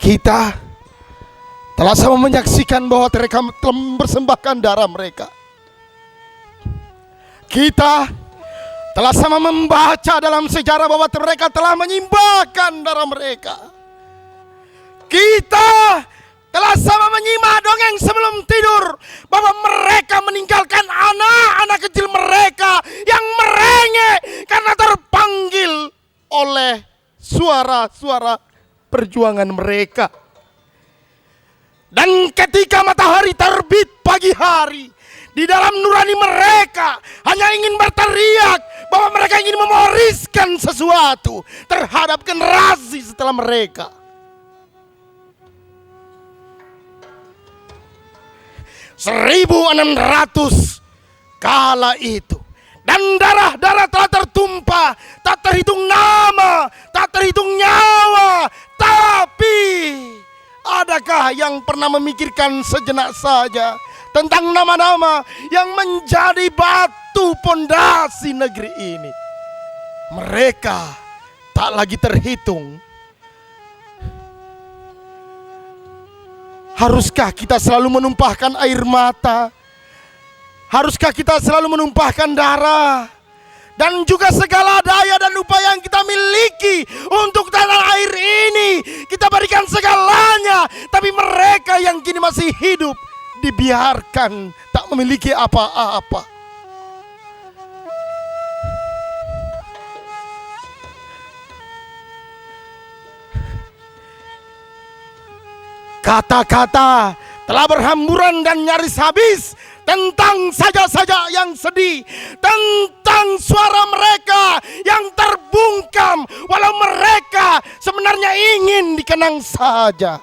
Kita telah sama menyaksikan bahwa mereka telah mempersembahkan darah mereka. Kita telah sama membaca dalam sejarah bahwa mereka telah menyimbahkan darah mereka. Kita telah sama menyimak dongeng sebelum tidur bahwa mereka meninggalkan anak-anak kecil mereka yang merengek karena terpanggil oleh suara-suara perjuangan mereka. Dan ketika matahari terbit pagi hari, di dalam nurani mereka hanya ingin berteriak bahwa mereka ingin mewariskan sesuatu terhadap generasi setelah mereka. (1.600 kala itu, dan darah-darah telah tertumpah, tak terhitung nama, tak terhitung nyawa. Tapi adakah yang pernah memikirkan sejenak saja tentang nama-nama yang menjadi batu pondasi negeri ini? Mereka tak lagi terhitung. Haruskah kita selalu menumpahkan air mata? Haruskah kita selalu menumpahkan darah? Dan juga segala daya dan upaya yang kita miliki untuk tanah air ini kita berikan segalanya. Tapi mereka yang kini masih hidup dibiarkan tak memiliki apa-apa. Kata-kata telah berhamburan dan nyaris habis tentang saja-saja yang sedih, tentang suara mereka yang terbungkam, walau mereka sebenarnya ingin dikenang saja.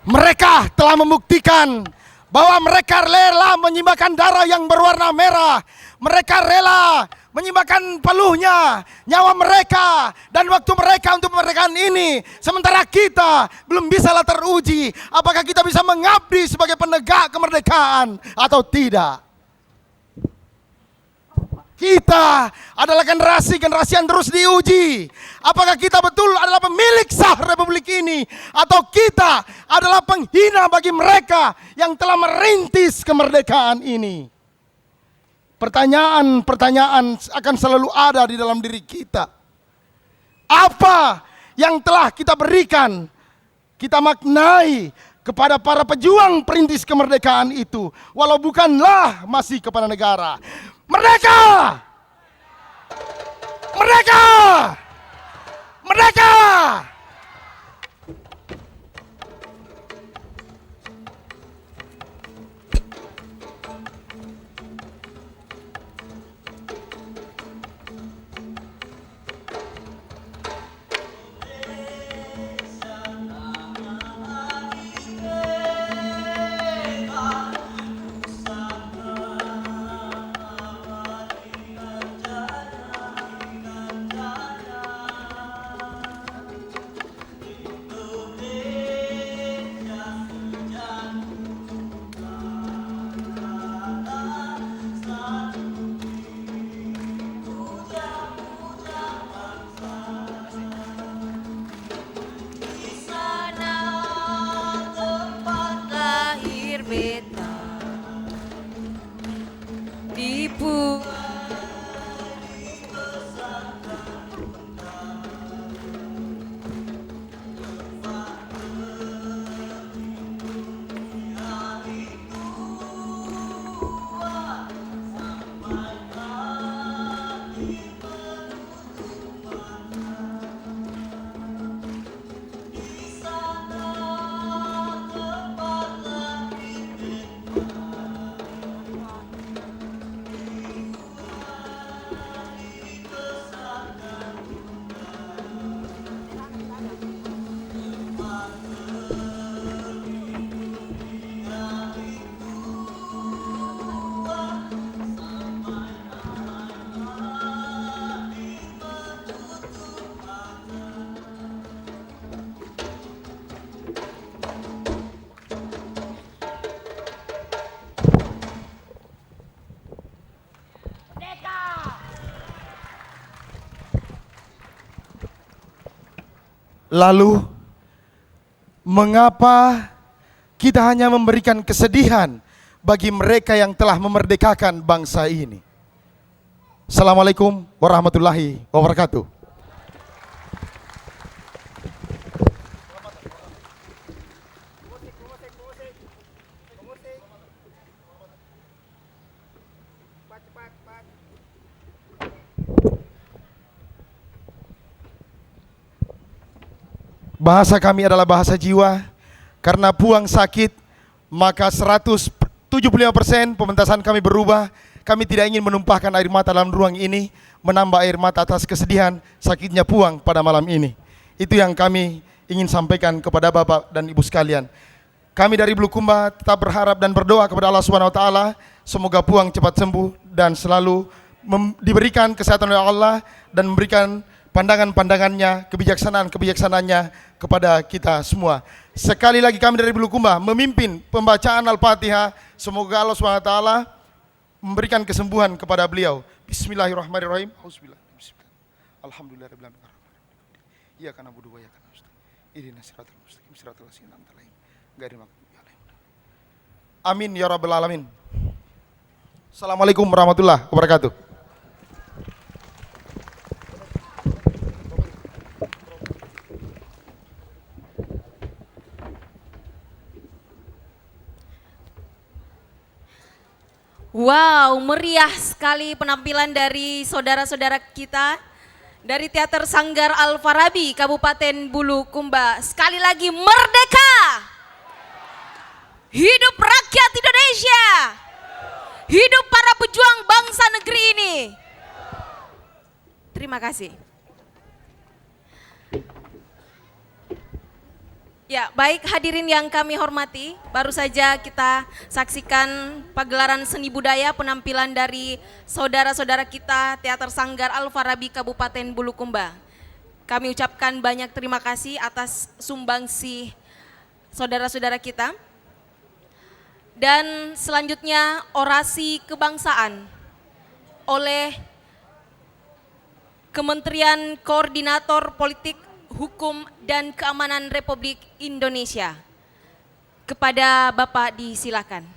Mereka telah membuktikan bahwa mereka rela menyimbankan darah yang berwarna merah. Mereka rela menyimbankan peluhnya, nyawa mereka, dan waktu mereka untuk kemerdekaan ini. Sementara kita belum bisalah teruji apakah kita bisa mengabdi sebagai penegak kemerdekaan atau tidak. Kita adalah generasi-generasi yang terus diuji. Apakah kita betul adalah pemilik sah republik ini, atau kita adalah penghina bagi mereka yang telah merintis kemerdekaan ini? Pertanyaan-pertanyaan akan selalu ada di dalam diri kita. Apa yang telah kita berikan, kita maknai kepada para pejuang perintis kemerdekaan itu, walau bukanlah masih kepada negara. Merdeka! Merdeka! Merdeka! Lalu, mengapa kita hanya memberikan kesedihan bagi mereka yang telah memerdekakan bangsa ini? Assalamualaikum warahmatullahi wabarakatuh. Bahasa kami adalah bahasa jiwa. Karena Puang sakit, maka 175% pementasan kami berubah. Kami tidak ingin menumpahkan air mata dalam ruang ini, menambah air mata atas kesedihan sakitnya Puang pada malam ini. Itu yang kami ingin sampaikan kepada Bapak dan Ibu sekalian. Kami dari Bulukumba tetap berharap dan berdoa kepada Allah Subhanahu wa taala, semoga Puang cepat sembuh dan selalu diberikan kesehatan oleh Allah dan memberikan pandangan-pandangannya, kebijaksanaan-kebijaksanaannya kepada kita semua. Sekali lagi kami dari Bulukumba memimpin pembacaan Al-Fatihah. Semoga Allah SWT memberikan kesembuhan kepada beliau. Bismillahirrahmanirrahim. Alhamdulillahirabbil alamin. Iyyaka na'budu wa iyyaka nasta'in. Ihdinas siratal mustaqim, siratal ladzina an'amta 'alaihim ghairil maghdubi 'alaihim. Amin ya rabbal alamin. Assalamualaikum warahmatullahi wabarakatuh. Wow, meriah sekali penampilan dari saudara-saudara kita dari Teater Sanggar Al-Farabi, Kabupaten Bulukumba. Sekali lagi, merdeka! Hidup rakyat Indonesia! Hidup para pejuang bangsa negeri ini! Terima kasih. Ya, baik hadirin yang kami hormati, baru saja kita saksikan pagelaran seni budaya penampilan dari saudara-saudara kita Teater Sanggar Al-Farabi Kabupaten Bulukumba. Kami ucapkan banyak terima kasih atas sumbangsi saudara-saudara kita. Dan selanjutnya orasi kebangsaan oleh Kementerian Koordinator Politik, Hukum dan Keamanan Republik Indonesia. Kepada Bapak disilakan.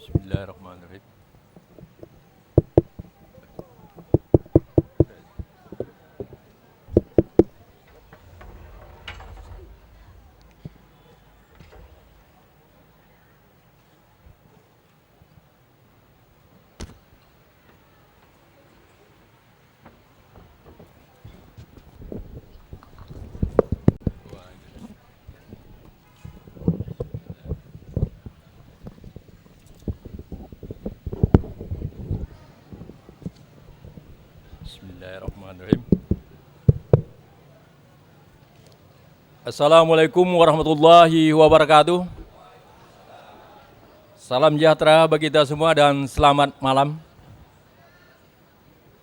Bismillahirrahmanirrahim. Bismillahirrahmanirrahim. Assalamualaikum warahmatullahi wabarakatuh. Salam sejahtera bagi kita semua dan selamat malam.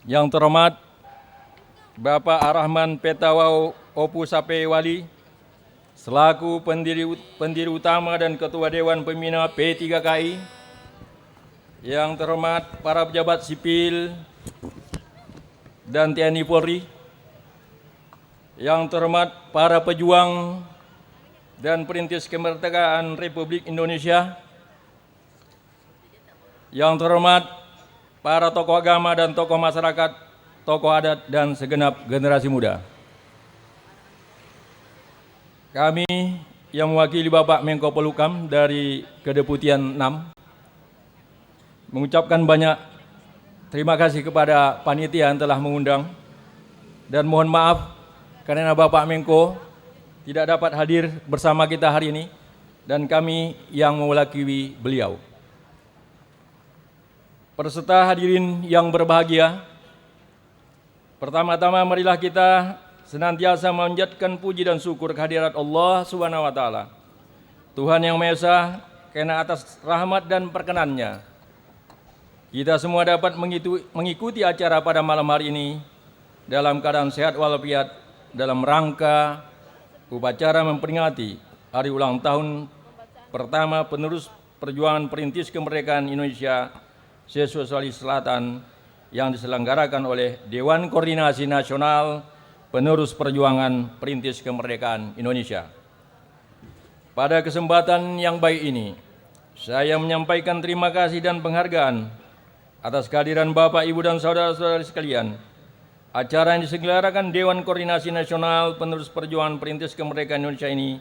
Yang terhormat Bapak Ar-Rahman Petawau Opu Sape Wali, selaku pendiri utama dan Ketua Dewan Pembina P3KI. Yang terhormat para pejabat sipil dan TNI Polri, yang terhormat para pejuang dan perintis kemerdekaan Republik Indonesia, yang terhormat para tokoh agama dan tokoh masyarakat, tokoh adat dan segenap generasi muda. Kami yang mewakili Bapak Menko Polhukam dari Kedeputian 6 mengucapkan banyak terima kasih kepada panitia yang telah mengundang, dan mohon maaf karena Bapak Menko tidak dapat hadir bersama kita hari ini dan kami yang mewakili beliau. Peserta hadirin yang berbahagia, Pertama-tama marilah kita senantiasa memanjatkan puji dan syukur kehadirat Allah Subhanahu wa taala. Tuhan yang Maha Esa, karena atas rahmat dan perkenannya kita semua dapat mengikuti acara pada malam hari ini dalam keadaan sehat walafiat dalam rangka upacara memperingati hari ulang tahun pertama penerus perjuangan perintis kemerdekaan Indonesia Sulawesi Selatan yang diselenggarakan oleh Dewan Koordinasi Nasional Penerus Perjuangan Perintis Kemerdekaan Indonesia. Pada kesempatan yang baik ini, saya menyampaikan terima kasih dan penghargaan atas kehadiran Bapak, Ibu, dan saudara-saudara sekalian. Acara yang diselenggarakan Dewan Koordinasi Nasional Penerus Perjuangan Perintis Kemerdekaan Indonesia ini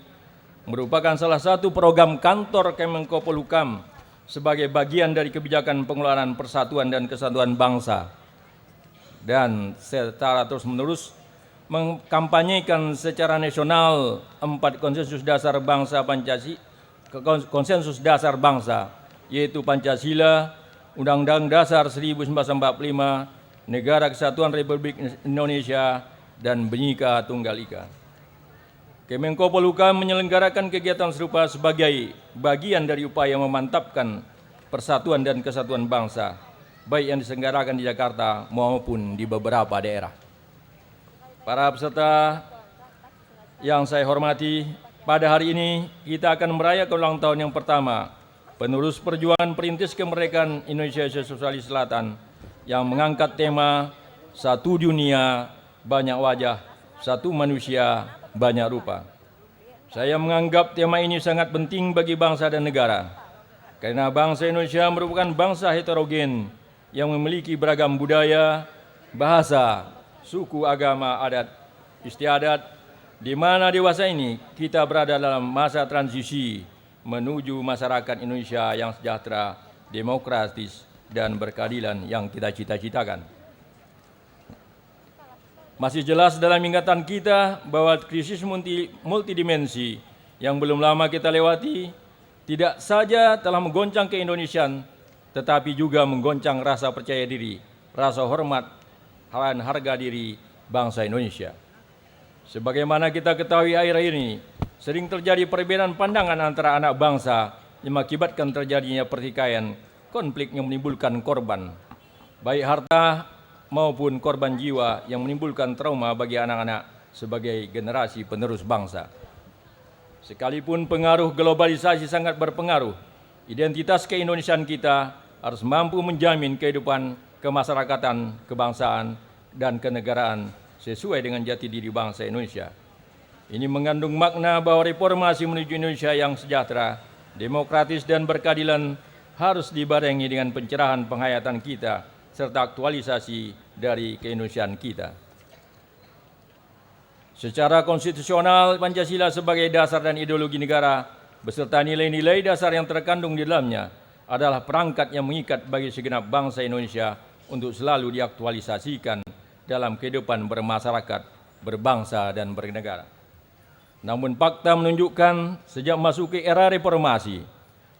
merupakan salah satu program kantor Kemenko Polhukam sebagai bagian dari kebijakan pengelolaan persatuan dan kesatuan bangsa dan secara terus-menerus mengkampanyekan secara nasional 4 konsensus dasar bangsa konsensus dasar bangsa, yaitu Pancasila, Undang-Undang Dasar 1945, Negara Kesatuan Republik Indonesia, dan Bhinneka Tunggal Ika. Kemenko Polhukam menyelenggarakan kegiatan serupa sebagai bagian dari upaya memantapkan persatuan dan kesatuan bangsa, baik yang diselenggarakan di Jakarta maupun di beberapa daerah. Para peserta yang saya hormati, pada hari ini kita akan merayakan ulang tahun yang pertama penerus perjuangan perintis kemerdekaan Indonesia Sulawesi Selatan yang mengangkat tema Satu Dunia, Banyak Wajah, Satu Manusia, Banyak Rupa. Saya menganggap tema ini sangat penting bagi bangsa dan negara, karena bangsa Indonesia merupakan bangsa heterogen yang memiliki beragam budaya, bahasa, suku, agama, adat, istiadat, di mana dewasa ini kita berada dalam masa transisi menuju masyarakat Indonesia yang sejahtera, demokratis, dan berkeadilan yang kita cita-citakan. Masih jelas dalam ingatan kita bahwa krisis multidimensi yang belum lama kita lewati tidak saja telah menggoncang keindonesiaan, tetapi juga menggoncang rasa percaya diri, rasa hormat, dan harga diri bangsa Indonesia. Sebagaimana kita ketahui akhir-akhir ini, sering terjadi perbedaan pandangan antara anak bangsa yang mengakibatkan terjadinya pertikaian, konflik yang menimbulkan korban, baik harta maupun korban jiwa yang menimbulkan trauma bagi anak-anak sebagai generasi penerus bangsa. Sekalipun pengaruh globalisasi sangat berpengaruh, identitas keindonesiaan kita harus mampu menjamin kehidupan kemasyarakatan, kebangsaan, dan kenegaraan sesuai dengan jati diri bangsa Indonesia. Ini mengandung makna bahwa reformasi menuju Indonesia yang sejahtera, demokratis, dan berkeadilan harus dibarengi dengan pencerahan penghayatan kita serta aktualisasi dari keindonesiaan kita. Secara konstitusional, Pancasila sebagai dasar dan ideologi negara beserta nilai-nilai dasar yang terkandung di dalamnya adalah perangkat yang mengikat bagi segenap bangsa Indonesia untuk selalu diaktualisasikan dalam kehidupan bermasyarakat, berbangsa, dan bernegara. Namun fakta menunjukkan sejak masuk ke era reformasi,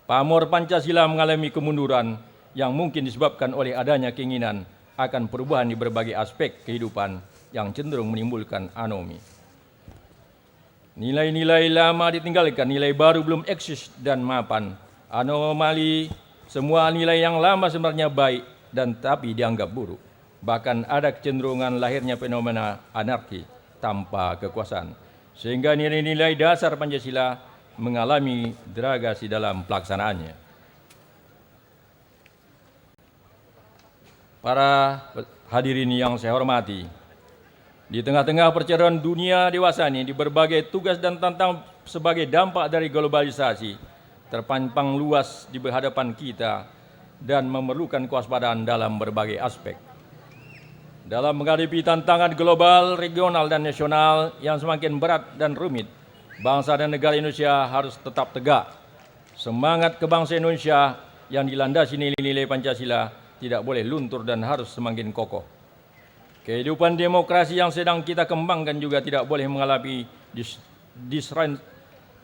pamor Pancasila mengalami kemunduran yang mungkin disebabkan oleh adanya keinginan akan perubahan di berbagai aspek kehidupan yang cenderung menimbulkan anomi. Nilai-nilai lama ditinggalkan, nilai baru belum eksis dan mapan. Anomali, semua nilai yang lama sebenarnya baik dan tapi dianggap buruk. Bahkan ada kecenderungan lahirnya fenomena anarki tanpa kekuasaan. Sehingga nilai-nilai dasar Pancasila mengalami degradasi dalam pelaksanaannya. Para hadirin yang saya hormati, di tengah-tengah perceraian dunia dewasa ini, di berbagai tugas dan tantangan sebagai dampak dari globalisasi, terpampang luas di hadapan kita dan memerlukan kewaspadaan dalam berbagai aspek. Dalam menghadapi tantangan global, regional, dan nasional yang semakin berat dan rumit, bangsa dan negara Indonesia harus tetap tegak. Semangat kebangsa Indonesia yang dilandasi nilai-nilai Pancasila tidak boleh luntur dan harus semakin kokoh. Kehidupan demokrasi yang sedang kita kembangkan juga tidak boleh mengalami disrupsi,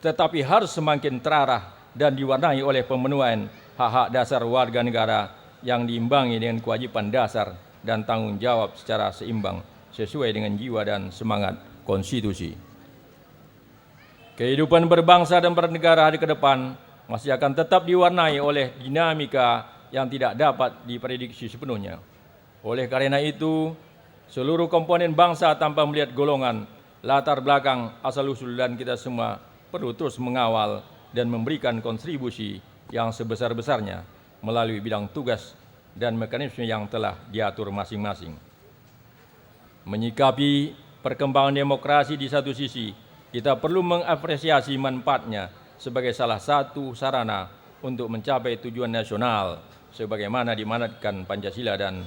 tetapi harus semakin terarah dan diwarnai oleh pemenuhan hak-hak dasar warga negara yang diimbangi dengan kewajiban dasar dan tanggung jawab secara seimbang sesuai dengan jiwa dan semangat konstitusi. Kehidupan berbangsa dan bernegara hari ke depan masih akan tetap diwarnai oleh dinamika yang tidak dapat diprediksi sepenuhnya. Oleh karena itu, seluruh komponen bangsa tanpa melihat golongan, latar belakang, asal-usul dan kita semua perlu terus mengawal dan memberikan kontribusi yang sebesar-besarnya melalui bidang tugas dan mekanisme yang telah diatur masing-masing. Menyikapi perkembangan demokrasi di satu sisi, kita perlu mengapresiasi manfaatnya sebagai salah satu sarana untuk mencapai tujuan nasional sebagaimana dimanatkan Pancasila dan